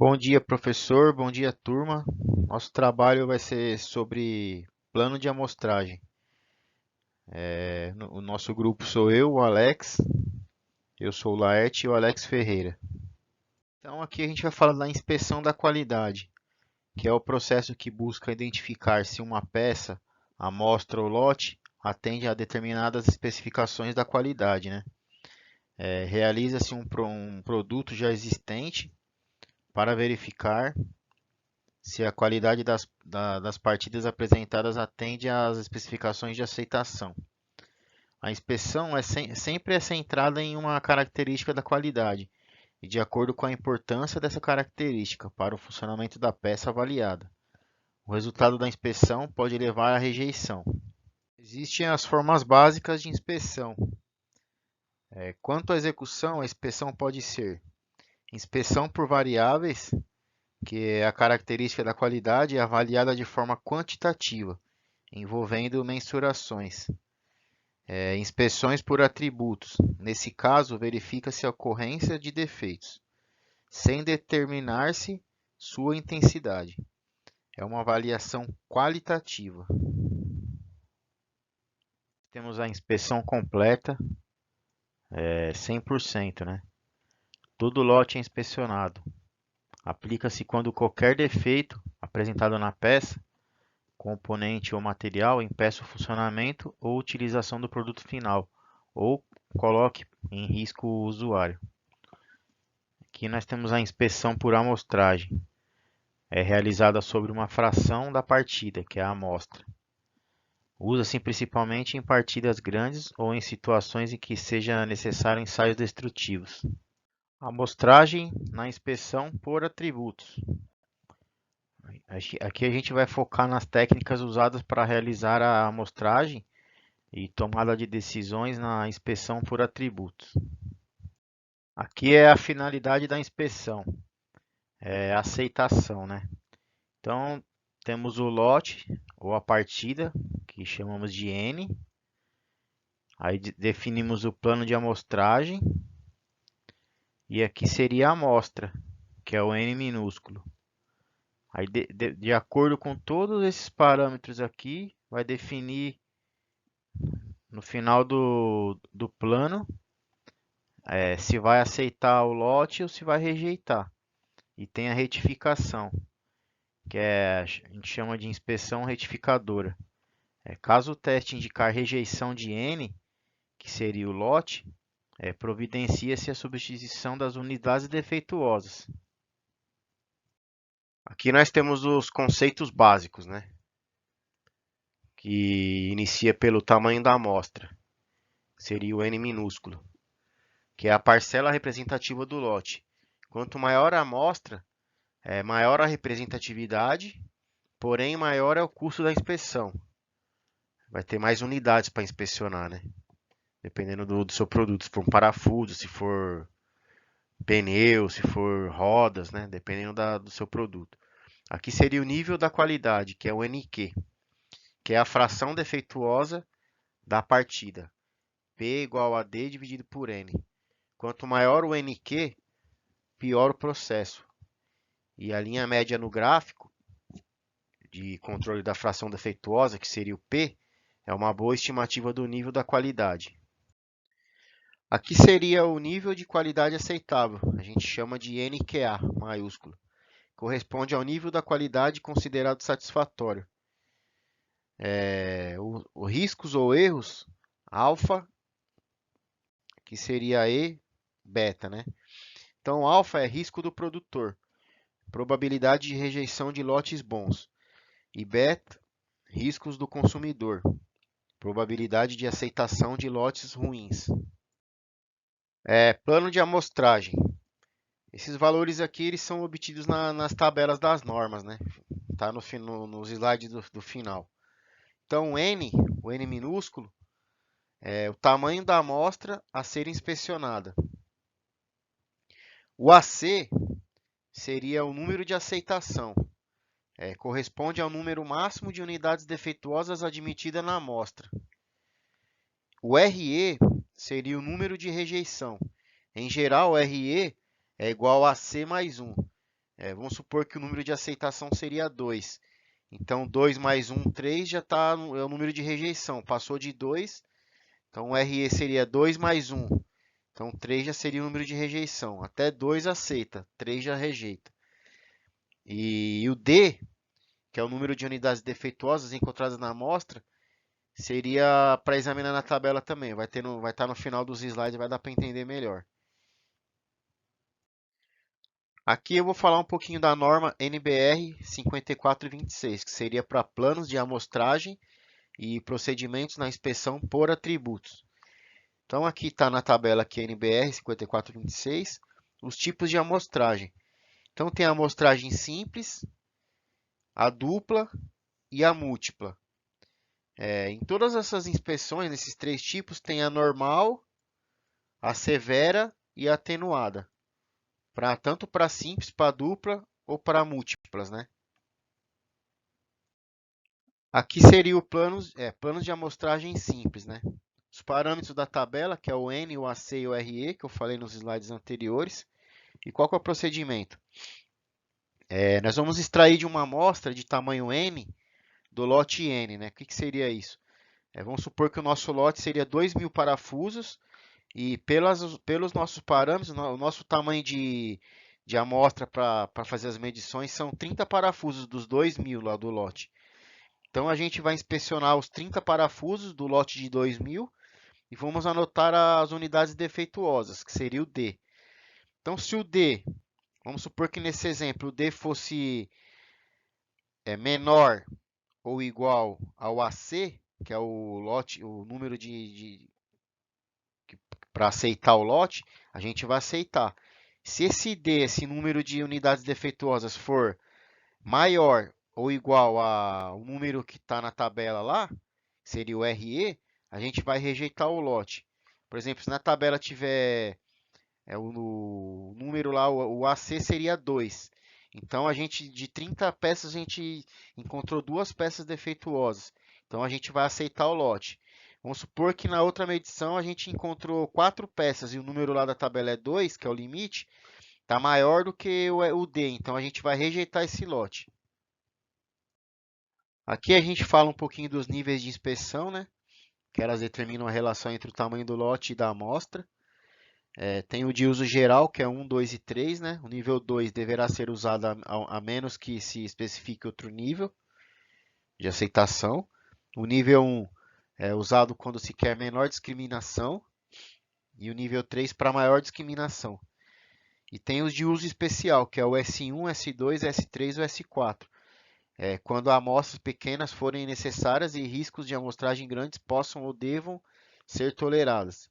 Bom dia, professor. Bom dia, turma. Nosso trabalho vai ser sobre plano de amostragem. O nosso grupo sou eu, o Alex, eu sou o Laerte e o Alex Ferreira. Então, aqui a gente vai falar da inspeção da qualidade, que é o processo que busca identificar se uma peça, amostra ou lote atende a determinadas especificações da qualidade, né? Realiza-se um produto já existente para verificar se a qualidade das partidas apresentadas atende às especificações de aceitação. A inspeção sempre é centrada em uma característica da qualidade e de acordo com a importância dessa característica para o funcionamento da peça avaliada. O resultado da inspeção pode levar à rejeição. Existem as formas básicas de inspeção. Quanto à execução, a inspeção pode ser inspeção por variáveis, que é a característica da qualidade é avaliada de forma quantitativa, envolvendo mensurações. Inspeções por atributos. Nesse caso, verifica-se a ocorrência de defeitos, sem determinar-se sua intensidade. É uma avaliação qualitativa. Temos a inspeção completa, 100%, né? Todo lote é inspecionado. Aplica-se quando qualquer defeito apresentado na peça, componente ou material impeça o funcionamento ou utilização do produto final, ou coloque em risco o usuário. Aqui nós temos a inspeção por amostragem. É realizada sobre uma fração da partida, que é a amostra. Usa-se principalmente em partidas grandes ou em situações em que seja necessário ensaios destrutivos. Amostragem na inspeção por atributos. Aqui a gente vai focar nas técnicas usadas para realizar a amostragem e tomada de decisões na inspeção por atributos. Aqui é a finalidade da inspeção, é a aceitação, né? Então, temos o lote ou a partida, que chamamos de N. Aí definimos o plano de amostragem. E aqui seria a amostra, que é o N minúsculo. Aí, de acordo com todos esses parâmetros aqui, vai definir no final do plano se vai aceitar o lote ou se vai rejeitar. E tem a retificação, que a gente chama de inspeção retificadora. Caso o teste indicar rejeição de N, que seria o lote, providencia-se a substituição das unidades defeituosas. Aqui nós temos os conceitos básicos, né? Que inicia pelo tamanho da amostra, seria o N minúsculo, que é a parcela representativa do lote. Quanto maior a amostra, maior a representatividade, porém maior é o custo da inspeção. Vai ter mais unidades para inspecionar, né? Dependendo do seu produto, se for um parafuso, se for pneu, se for rodas, né? Dependendo do seu produto. Aqui seria o nível da qualidade, que é o NQ, que é a fração defeituosa da partida. P igual a D dividido por N. Quanto maior o NQ, pior o processo. E a linha média no gráfico de controle da fração defeituosa, que seria o P, é uma boa estimativa do nível da qualidade. Aqui seria o nível de qualidade aceitável, a gente chama de NQA maiúsculo. Corresponde ao nível da qualidade considerado satisfatório. Os riscos ou erros, alfa, que seria E, beta, né? Então, alfa é risco do produtor, probabilidade de rejeição de lotes bons. E beta, riscos do consumidor, probabilidade de aceitação de lotes ruins. Plano de amostragem. Esses valores aqui eles são obtidos nas tabelas das normas, né? Tá nos slides do final. Então, o N minúsculo, é o tamanho da amostra a ser inspecionada. O AC seria o número de aceitação. Corresponde ao número máximo de unidades defeituosas admitidas na amostra. O RE seria o número de rejeição. Em geral, o RE é igual a C mais 1. Vamos supor que o número de aceitação seria 2. Então, 2 mais 1, 3, já é o número de rejeição. Passou de 2, então o RE seria 2 mais 1. Então, 3 já seria o número de rejeição. Até 2 aceita, 3 já rejeita. E o D, que é o número de unidades defeituosas encontradas na amostra, seria para examinar na tabela também. Vai estar no final dos slides, vai dar para entender melhor. Aqui eu vou falar um pouquinho da norma NBR 5426, que seria para planos de amostragem e procedimentos na inspeção por atributos. Então aqui está na tabela aqui NBR 5426, os tipos de amostragem. Então tem a amostragem simples, a dupla e a múltipla. Em todas essas inspeções, nesses três tipos, tem a normal, a severa e a atenuada. Tanto para simples, para dupla ou para múltiplas, né? Aqui seria o plano de amostragem simples, né? Os parâmetros da tabela, que é o N, o AC e o RE, que eu falei nos slides anteriores. E qual que é o procedimento? Nós vamos extrair de uma amostra de tamanho N do lote N, né? O que seria isso? Vamos supor que o nosso lote seria 2.000 parafusos e pelos nossos parâmetros, o nosso tamanho de amostra para fazer as medições são 30 parafusos dos 2.000 lá do lote. Então a gente vai inspecionar os 30 parafusos do lote de 2.000 e vamos anotar as unidades defeituosas, que seria o D. Então se o D, vamos supor que nesse exemplo o D fosse menor ou igual ao AC, que é o lote, o número para aceitar o lote, a gente vai aceitar. Se esse D, esse número de unidades defeituosas for maior ou igual ao número que está na tabela lá, seria o RE, a gente vai rejeitar o lote. Por exemplo, se na tabela tiver o número lá, o AC seria 2. Então, de 30 peças, a gente encontrou duas peças defeituosas. Então, a gente vai aceitar o lote. Vamos supor que na outra medição a gente encontrou 4 peças e o número lá da tabela é 2, que é o limite, está maior do que o D. Então, a gente vai rejeitar esse lote. Aqui a gente fala um pouquinho dos níveis de inspeção, né? Que elas determinam a relação entre o tamanho do lote e da amostra. Tem o de uso geral, que é 1, 2 e 3, né? O nível 2 deverá ser usado a menos que se especifique outro nível de aceitação. O nível 1 é usado quando se quer menor discriminação. E o nível 3 para maior discriminação. E tem os de uso especial, que é o S1, S2, S3 ou S4. Quando amostras pequenas forem necessárias e riscos de amostragem grandes possam ou devam ser toleradas.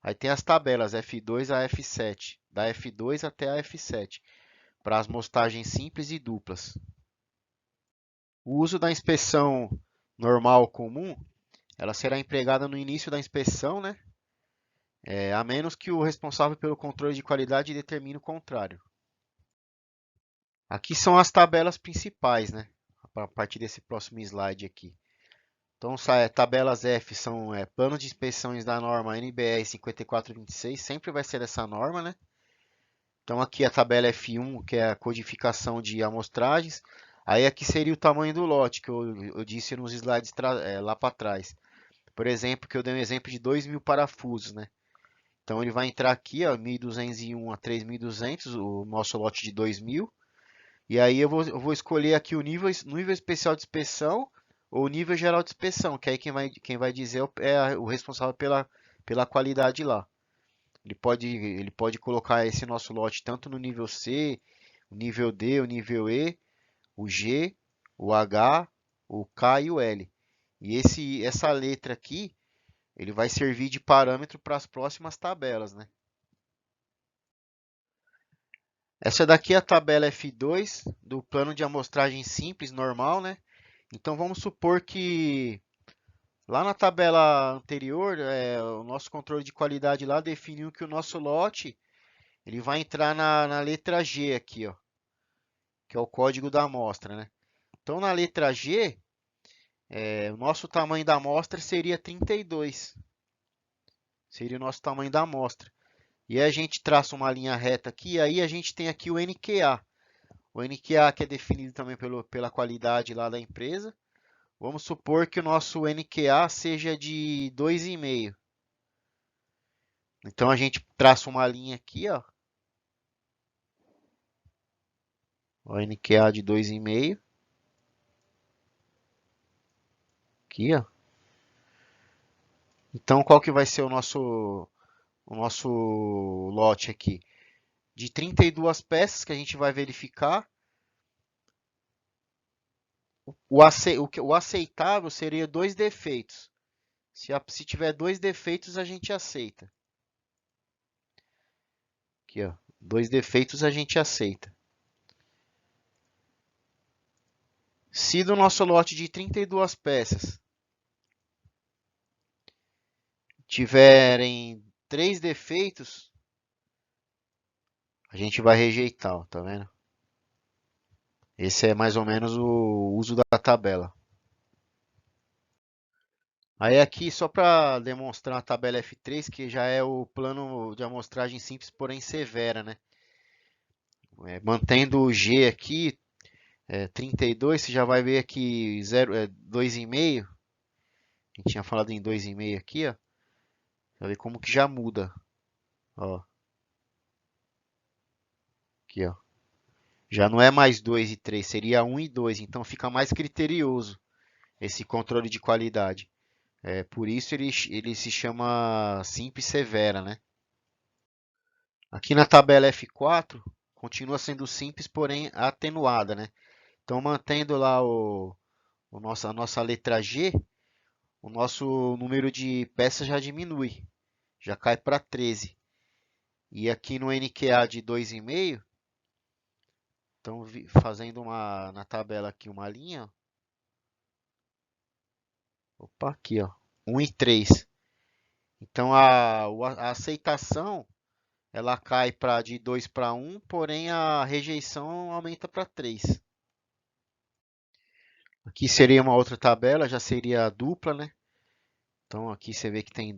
Aí tem as tabelas F2 a F7, da F2 até a F7, para as amostragens simples e duplas. O uso da inspeção normal comum, ela será empregada no início da inspeção, né? A menos que o responsável pelo controle de qualidade determine o contrário. Aqui são as tabelas principais, né? A partir desse próximo slide aqui. Então, tabelas F são planos de inspeções da norma NBR 5426, sempre vai ser essa norma, né? Então, aqui a tabela F1, que é a codificação de amostragens. Aí, aqui seria o tamanho do lote, que eu disse nos slides lá para trás. Por exemplo, que eu dei um exemplo de 2.000 parafusos, né? Então, ele vai entrar aqui, ó, 1.201 a 3.200, o nosso lote de 2.000. E aí, eu vou escolher aqui o nível especial de inspeção ou nível geral de inspeção, que aí quem vai dizer é o responsável pela qualidade lá. Ele pode colocar esse nosso lote tanto no nível C, o nível D, o nível E, o G, o H, o K e o L. E essa letra aqui, ele vai servir de parâmetro para as próximas tabelas, né? Essa daqui é a tabela F2 do plano de amostragem simples normal, né? Então vamos supor que lá na tabela anterior, o nosso controle de qualidade lá definiu que o nosso lote ele vai entrar na letra G aqui, ó, que é o código da amostra, né? Então na letra G, o nosso tamanho da amostra seria 32. Seria o nosso tamanho da amostra. E aí a gente traça uma linha reta aqui, e aí a gente tem aqui o NQA. O NQA que é definido também pela qualidade lá da empresa. Vamos supor que o nosso NQA seja de 2,5. Então a gente traça uma linha aqui, ó. O NQA de 2,5. Aqui, ó. Então qual que vai ser o nosso lote aqui? De 32 peças que a gente vai verificar, o aceitável seria 2 defeitos. Se tiver 2 defeitos, a gente aceita. Aqui, ó. 2 defeitos a gente aceita. Se do nosso lote de 32 peças tiverem 3 defeitos, a gente vai rejeitar, ó, tá vendo? Esse é mais ou menos o uso da tabela. Aí aqui, só para demonstrar a tabela F3, que já é o plano de amostragem simples, porém severa, né? Mantendo o G aqui, 32, você já vai ver aqui 2,5. A gente tinha falado em 2,5 aqui, ó. Vai ver como que já muda. Ó. Aqui, ó. Já não é mais 2 e 3, seria 1 e 2. Então fica mais criterioso esse controle de qualidade. Por isso ele se chama simples severa, né? Aqui na tabela F4, continua sendo simples, porém atenuada, né? Então, mantendo lá a nossa letra G, o nosso número de peças já diminui, já cai para 13. E aqui no NQA de 2,5, então fazendo na tabela aqui uma linha, opa, aqui, ó, 1 e 3. Então a aceitação ela cai de 2 para 1, porém a rejeição aumenta para 3. Aqui seria uma outra tabela, já seria a dupla, né? Então aqui você vê que tem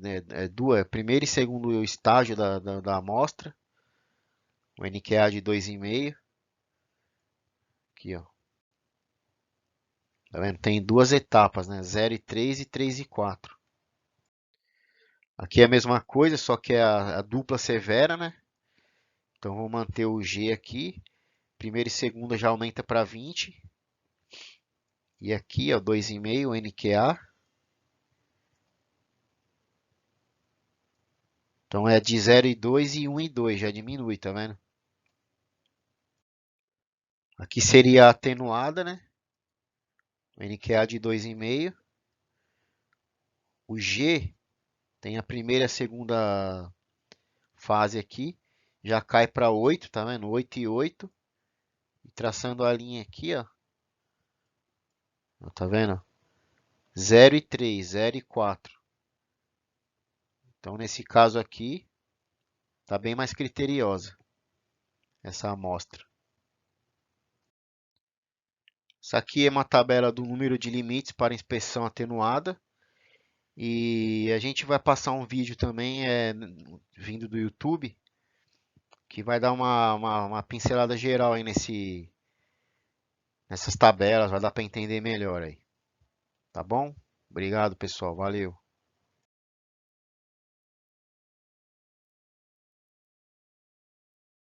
primeiro e segundo estágio da amostra. O NQA de 2,5. Aqui, ó. Tá vendo? Tem duas etapas, né? 0 e 3 e 3 e 4. Aqui é a mesma coisa, só que é a dupla severa, né? Então vou manter o G aqui. Primeiro e segundo já aumenta para 20. E aqui, ó, 2,5, o NQA. Então é de 0 e 2 e 1 e 2, já diminui, tá vendo? Aqui seria a atenuada, né? O NQA de 2,5. O G tem a primeira e a segunda fase aqui. Já cai para 8, tá vendo? 8 e 8. E traçando a linha aqui, ó. Tá vendo? 0 e 3, 0 e 4. Então, nesse caso aqui, tá bem mais criteriosa essa amostra. Isso aqui é uma tabela do número de limites para inspeção atenuada. E a gente vai passar um vídeo também vindo do YouTube, que vai dar uma pincelada geral aí nessas tabelas, vai dar para entender melhor aí. Tá bom? Obrigado, pessoal. Valeu.